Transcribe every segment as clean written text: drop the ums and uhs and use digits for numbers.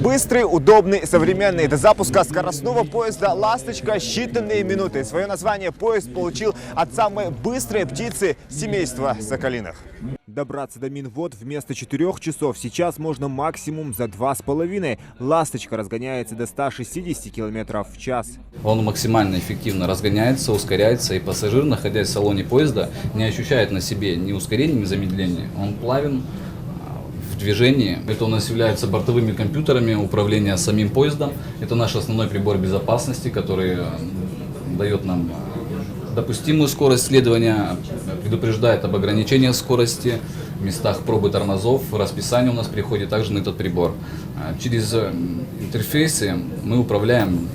Быстрый, удобный, современный. До запуска скоростного поезда «Ласточка» считанные минуты. Свое название поезд получил от самой быстрой птицы семейства соколиных. Добраться до Минвод вместо 4 часов сейчас можно максимум за 2,5. «Ласточка» разгоняется до 160 км в час. Он максимально эффективно разгоняется, ускоряется, и пассажир, находясь в салоне поезда, не ощущает на себе ни ускорения, ни замедления. Он плавен в движении. Это у нас является бортовыми компьютерами управления самим поездом. Это наш основной прибор безопасности, который дает нам допустимую скорость следования, предупреждает об ограничении скорости, в местах пробы тормозов, расписание у нас приходит также на этот прибор. Через интерфейсы мы управляем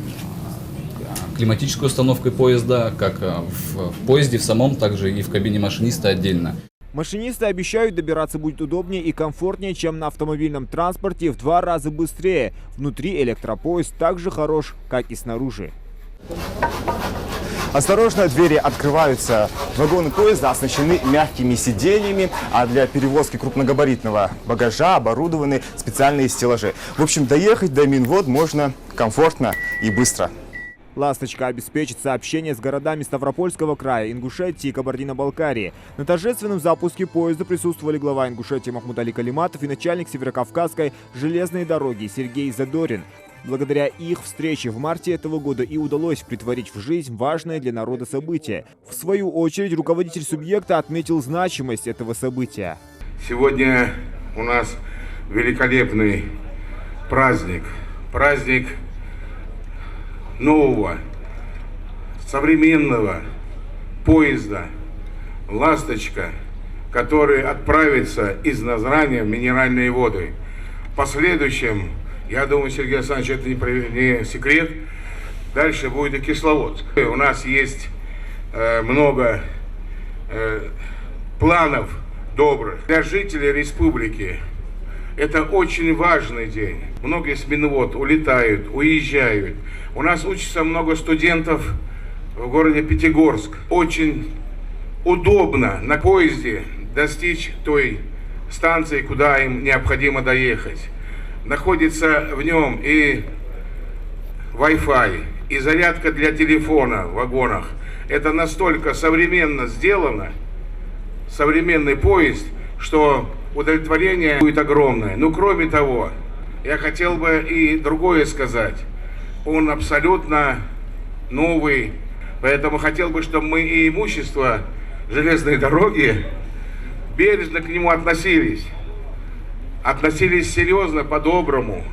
климатической установкой поезда, как в поезде в самом, также и в кабине машиниста отдельно. Машинисты обещают, добираться будет удобнее и комфортнее, чем на автомобильном транспорте, в 2 раза быстрее. Внутри электропоезд так же хорош, как и снаружи. Осторожно, двери открываются. Вагоны поезда оснащены мягкими сиденьями, а для перевозки крупногабаритного багажа оборудованы специальные стеллажи. В общем, доехать до Минвод можно комфортно и быстро. «Ласточка» обеспечит сообщение с городами Ставропольского края, Ингушетии и Кабардино-Балкарии. На торжественном запуске поезда присутствовали глава Ингушетии Махмуд-Али Калиматов и начальник Северокавказской железной дороги Сергей Задорин. Благодаря их встрече в марте этого года и удалось претворить в жизнь важное для народа событие. В свою очередь, руководитель субъекта отметил значимость этого события. Сегодня у нас великолепный праздник. Праздник нового, современного поезда «Ласточка», который отправится из Назрани в Минеральные воды. В последующем, я думаю, Сергей Александрович, это не секрет, дальше будет и Кисловодск. У нас есть много планов добрых для жителей республики. Это очень важный день. Многие с Минвод улетают, уезжают. У нас учатся много студентов в городе Пятигорск. Очень удобно на поезде достичь той станции, куда им необходимо доехать. Находится в нем и Wi-Fi, и зарядка для телефона в вагонах. Это настолько современно сделано, современный поезд, что удовлетворение будет огромное. Но кроме того, я хотел бы и другое сказать. Он абсолютно новый, поэтому хотел бы, чтобы мы и имущество железной дороги бережно к нему относились. Относились серьезно, по-доброму,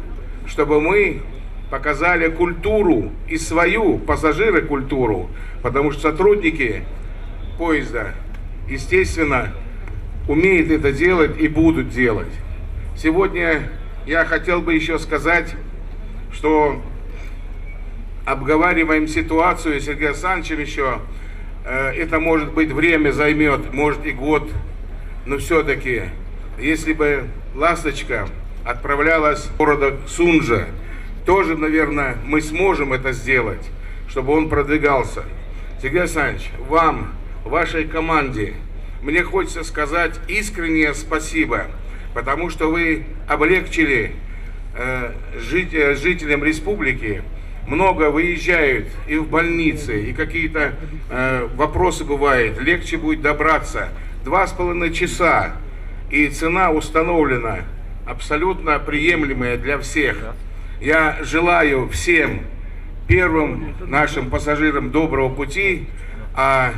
чтобы мы показали культуру и свою пассажиры культуру, потому что сотрудники поезда, естественно, умеют это делать и будут делать. Сегодня я хотел бы еще сказать, что обговариваем ситуацию с Сергеем Александровичем еще. Это, может быть, время займет, может и год, но все-таки, если бы «Ласточка» отправлялась в город Сунжа, тоже, наверное, мы сможем это сделать, чтобы он продвигался. Сергей Александрович, вам, вашей команде, мне хочется сказать искреннее спасибо, потому что вы облегчили жителям республики. Много выезжают и в больницы, и какие-то вопросы бывают. Легче будет добраться. 2,5 часа. И цена установлена абсолютно приемлемая для всех. Я желаю всем первым нашим пассажирам доброго пути, а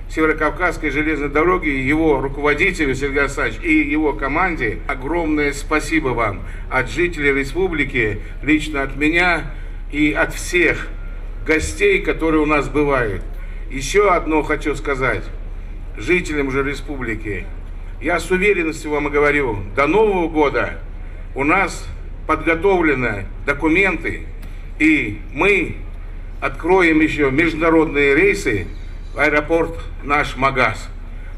Северокавказской железной дороги, его руководителю Сергею Александровичу и его команде огромное спасибо вам от жителей республики, лично от меня и от всех гостей, которые у нас бывают. Еще одно хочу сказать жителям же республики. Я с уверенностью вам говорю, до Нового года у нас подготовлены документы, и мы откроем еще международные рейсы в аэропорт наш Магаз.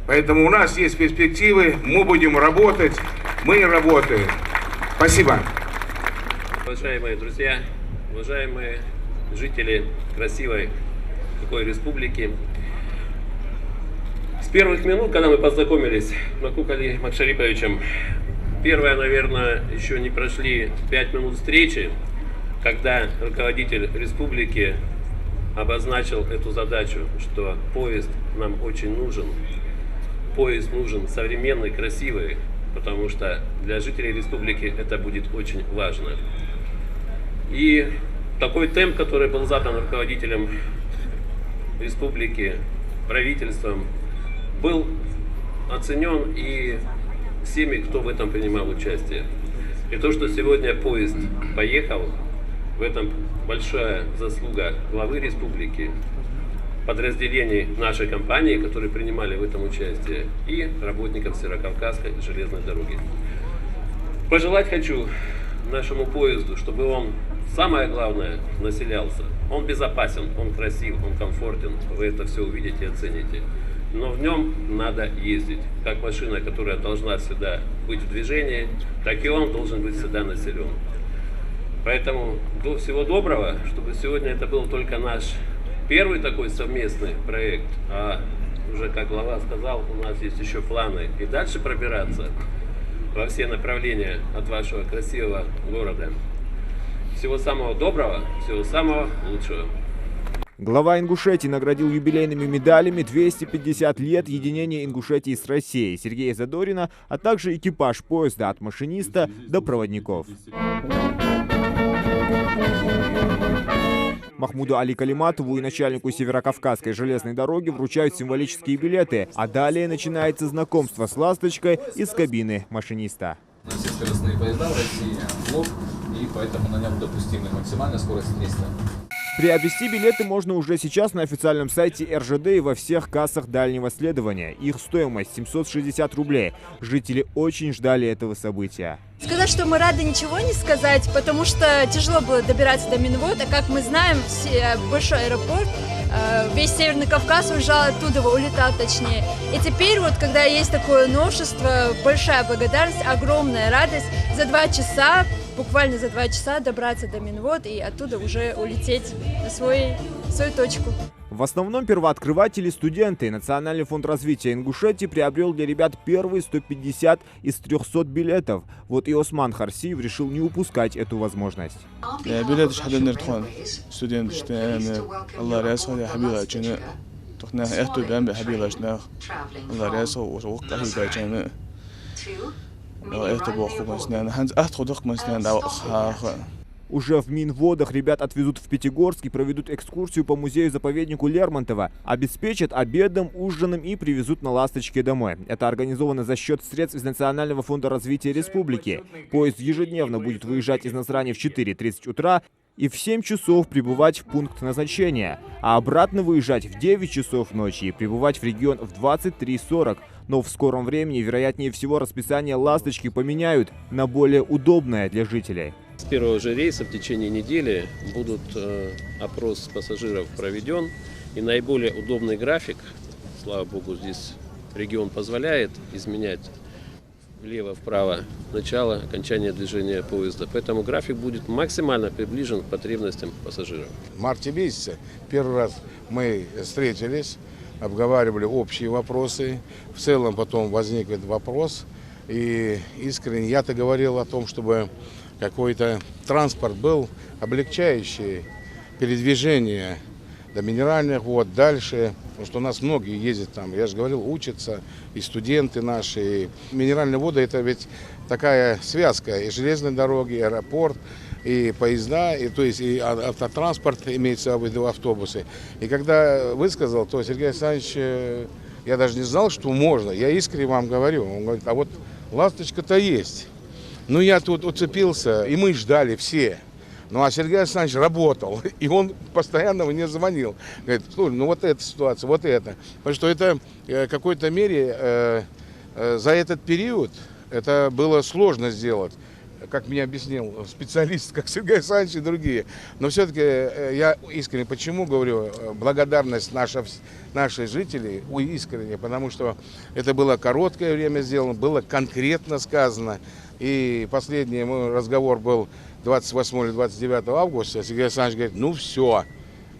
Поэтому у нас есть перспективы, мы будем работать, мы работаем. Спасибо. Уважаемые друзья, уважаемые жители красивой такой республики, с первых минут, когда мы познакомились с Макукали Макшариповичем, Первое, наверное, еще не прошли 5 минут встречи, когда руководитель республики обозначил эту задачу, что поезд нам очень нужен. Поезд нужен современный, красивый, потому что для жителей республики это будет очень важно. И такой темп, который был задан руководителем республики, правительством, был оценен и всеми, кто в этом принимал участие. И то, что сегодня поезд поехал, в этом большая заслуга главы республики, подразделений нашей компании, которые принимали в этом участие, и работников Северокавказской железной дороги. Пожелать хочу нашему поезду, чтобы он, самое главное, населялся. Он безопасен, он красив, он комфортен. Вы это все увидите и оцените. Но в нем надо ездить. Как машина, которая должна всегда быть в движении, так и он должен быть всегда населен. Поэтому до всего доброго, чтобы сегодня это был только наш первый такой совместный проект, а уже, как глава сказал, у нас есть еще планы и дальше пробираться во все направления от вашего красивого города. Всего самого доброго, всего самого лучшего. Глава Ингушетии наградил юбилейными медалями 250 лет единения Ингушетии с Россией Сергея Задорина, а также экипаж поезда от машиниста до проводников. Махмуду Али Калиматову и начальнику Северокавказской железной дороги вручают символические билеты, а далее начинается знакомство с «Ласточкой» из кабины машиниста. На все скоростные поезда в России блок, и поэтому на нем допустимая максимальная скорость 300. Приобрести билеты можно уже сейчас на официальном сайте РЖД и во всех кассах дальнего следования. Их стоимость 760 рублей. Жители очень ждали этого события. Сказать, что мы рады, ничего не сказать, потому что тяжело было добираться до Минвода. Как мы знаем, большой аэропорт, весь Северный Кавказ уезжал оттуда, улетал точнее. И теперь вот, когда есть такое новшество, большая благодарность, огромная радость. За 2 часа, буквально за 2 часа добраться до Минвод и оттуда уже улететь на свою точку. В основном первооткрыватели студенты. Национальный фонд развития Ингушетии приобрел для ребят первые 150 из 300 билетов. Вот и Осман Харсиев решил не упускать эту возможность. Уже в Минводах ребят отвезут в Пятигорск и проведут экскурсию по музею-заповеднику Лермонтова. Обеспечат обедом, ужином и привезут на «Ласточке» домой. Это организовано за счет средств из Национального фонда развития республики. Поезд ежедневно будет выезжать из Назрани в 4:30 утра и в 7 часов прибывать в пункт назначения. А обратно выезжать в 9 часов ночи и прибывать в регион в 23:40. Но в скором времени, вероятнее всего, расписание «Ласточки» поменяют на более удобное для жителей. С первого же рейса в течение недели будут опрос пассажиров проведен. И наиболее удобный график, слава богу, здесь регион позволяет изменять влево-вправо начало, окончание движения поезда. Поэтому график будет максимально приближен к потребностям пассажиров. В марте месяце первый раз мы встретились, обговаривали общие вопросы. В целом потом возник этот вопрос. И искренне я-то говорил о том, чтобы какой-то транспорт был облегчающий передвижение до минеральных вод, дальше, потому что у нас многие ездят там, я же говорил, учатся, и студенты наши. И минеральные воды — это ведь такая связка, и железной дороги, и аэропорт, и поезда, и, то есть и автотранспорт, имеется в виду автобусы. И когда высказал, то Сергей Александрович, я даже не знал, что можно, я искренне вам говорю, он говорит, а вот «Ласточка»-то есть. Ну, я тут уцепился, и мы ждали все. Ну, а Сергей Александрович работал, и он постоянно мне звонил. Говорит, слушай, ну вот эта ситуация, вот это. Потому что это в какой-то мере за этот период это было сложно сделать, как мне объяснил специалист, как Сергей Александрович и другие. Но все-таки я искренне почему говорю, благодарность наших жителей, искренне, потому что это было короткое время сделано, было конкретно сказано. И последний мой разговор был 28 или 29 августа. Сергей Александрович говорит, ну все,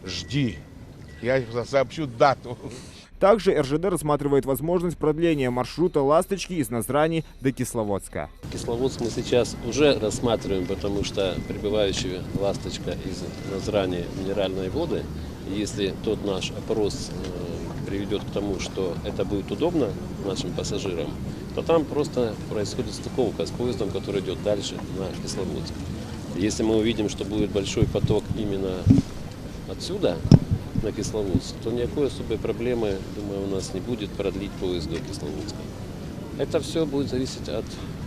жди, я сообщу дату. Также РЖД рассматривает возможность продления маршрута «Ласточки» из Назрани до Кисловодска. Кисловодск мы сейчас уже рассматриваем, потому что прибывающая «Ласточка» из Назрани минеральные воды, если тот наш опрос приведет к тому, что это будет удобно нашим пассажирам, то там просто происходит стыковка с поездом, который идет дальше на Кисловодск. Если мы увидим, что будет большой поток именно отсюда на Кисловодск, то никакой особой проблемы, думаю, у нас не будет продлить поезд до Кисловодска. Это все будет зависеть от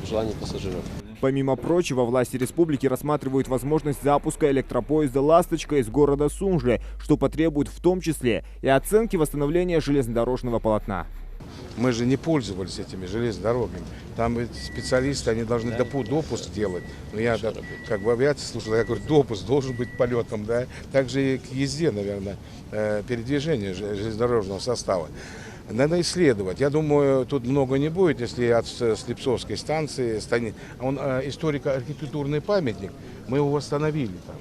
желания пассажиров. Помимо прочего, власти республики рассматривают возможность запуска электропоезда «Ласточка» из города Сунжи, что потребует в том числе и оценки восстановления железнодорожного полотна. Мы же не пользовались этими железными дорогами. Там ведь специалисты, они должны допуск делать. Но я как в авиации слушал, я говорю, допуск должен быть полетом, да. Также и к езде, наверное, передвижение железнодорожного состава. Надо исследовать. Я думаю, тут много не будет, если от Слепцовской станции станет. Он историко-архитектурный памятник, мы его восстановили там.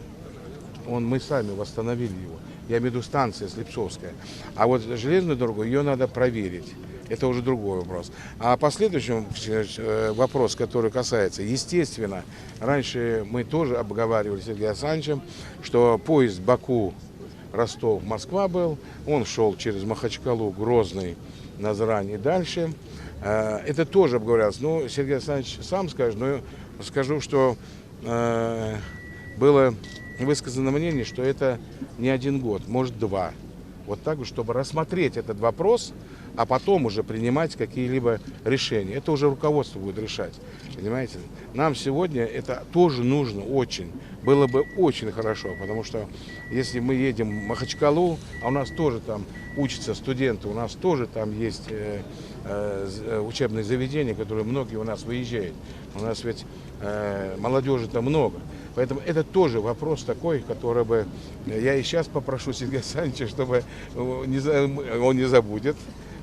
Мы сами восстановили его. Я имею в виду станция Слепцовская. А вот железную дорогу, ее надо проверить. Это уже другой вопрос. А последующий вопрос, который касается, естественно, раньше мы тоже обговаривали с Сергеем Александровичем, что поезд Баку-Ростов-Москва был, он шел через Махачкалу, Грозный, Назрань и дальше. Это тоже обговорялось. Ну, Сергей Александрович сам скажет, но скажу, что было высказано мнение, что это не 1 год, может 2. Вот так, чтобы рассмотреть этот вопрос, а потом уже принимать какие-либо решения. Это уже руководство будет решать, понимаете? Нам сегодня это тоже нужно очень. Было бы очень хорошо, потому что если мы едем в Махачкалу, а у нас тоже там учатся студенты, у нас тоже там есть учебные заведения, которые многие у нас выезжают. У нас ведь молодежи-то много. Поэтому это тоже вопрос такой, который бы... Я и сейчас попрошу Сергея Александровича, чтобы он не забудет.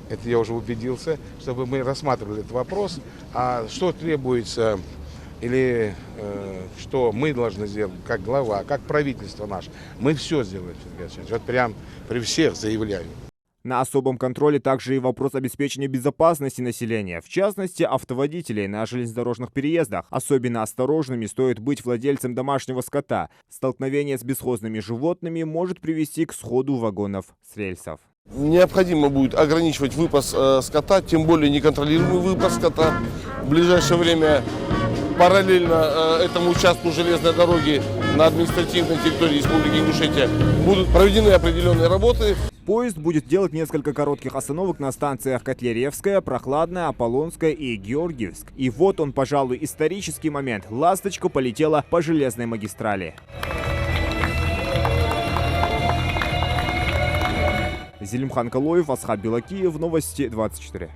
Это я уже убедился, чтобы мы рассматривали этот вопрос. А что требуется или что мы должны сделать, как глава, как правительство наше, мы все сделаем, Сергей Александрович. Вот прям при всех заявляю. На особом контроле также и вопрос обеспечения безопасности населения, в частности, автоводителей на железнодорожных переездах. Особенно осторожными стоит быть владельцам домашнего скота. Столкновение с бесхозными животными может привести к сходу вагонов с рельсов. Необходимо будет ограничивать выпас скота, тем более неконтролируемый выпас скота. В ближайшее время параллельно этому участку железной дороги на административной территории Республики Ингушетия будут проведены определенные работы. Поезд будет делать несколько коротких остановок на станциях Котляревская, Прохладная, Аполлонская и Георгиевск. И вот он, пожалуй, исторический момент. «Ласточка» полетела по железной магистрали. Зелимхан Калоев, Асхаб Белакиев, Новости 24.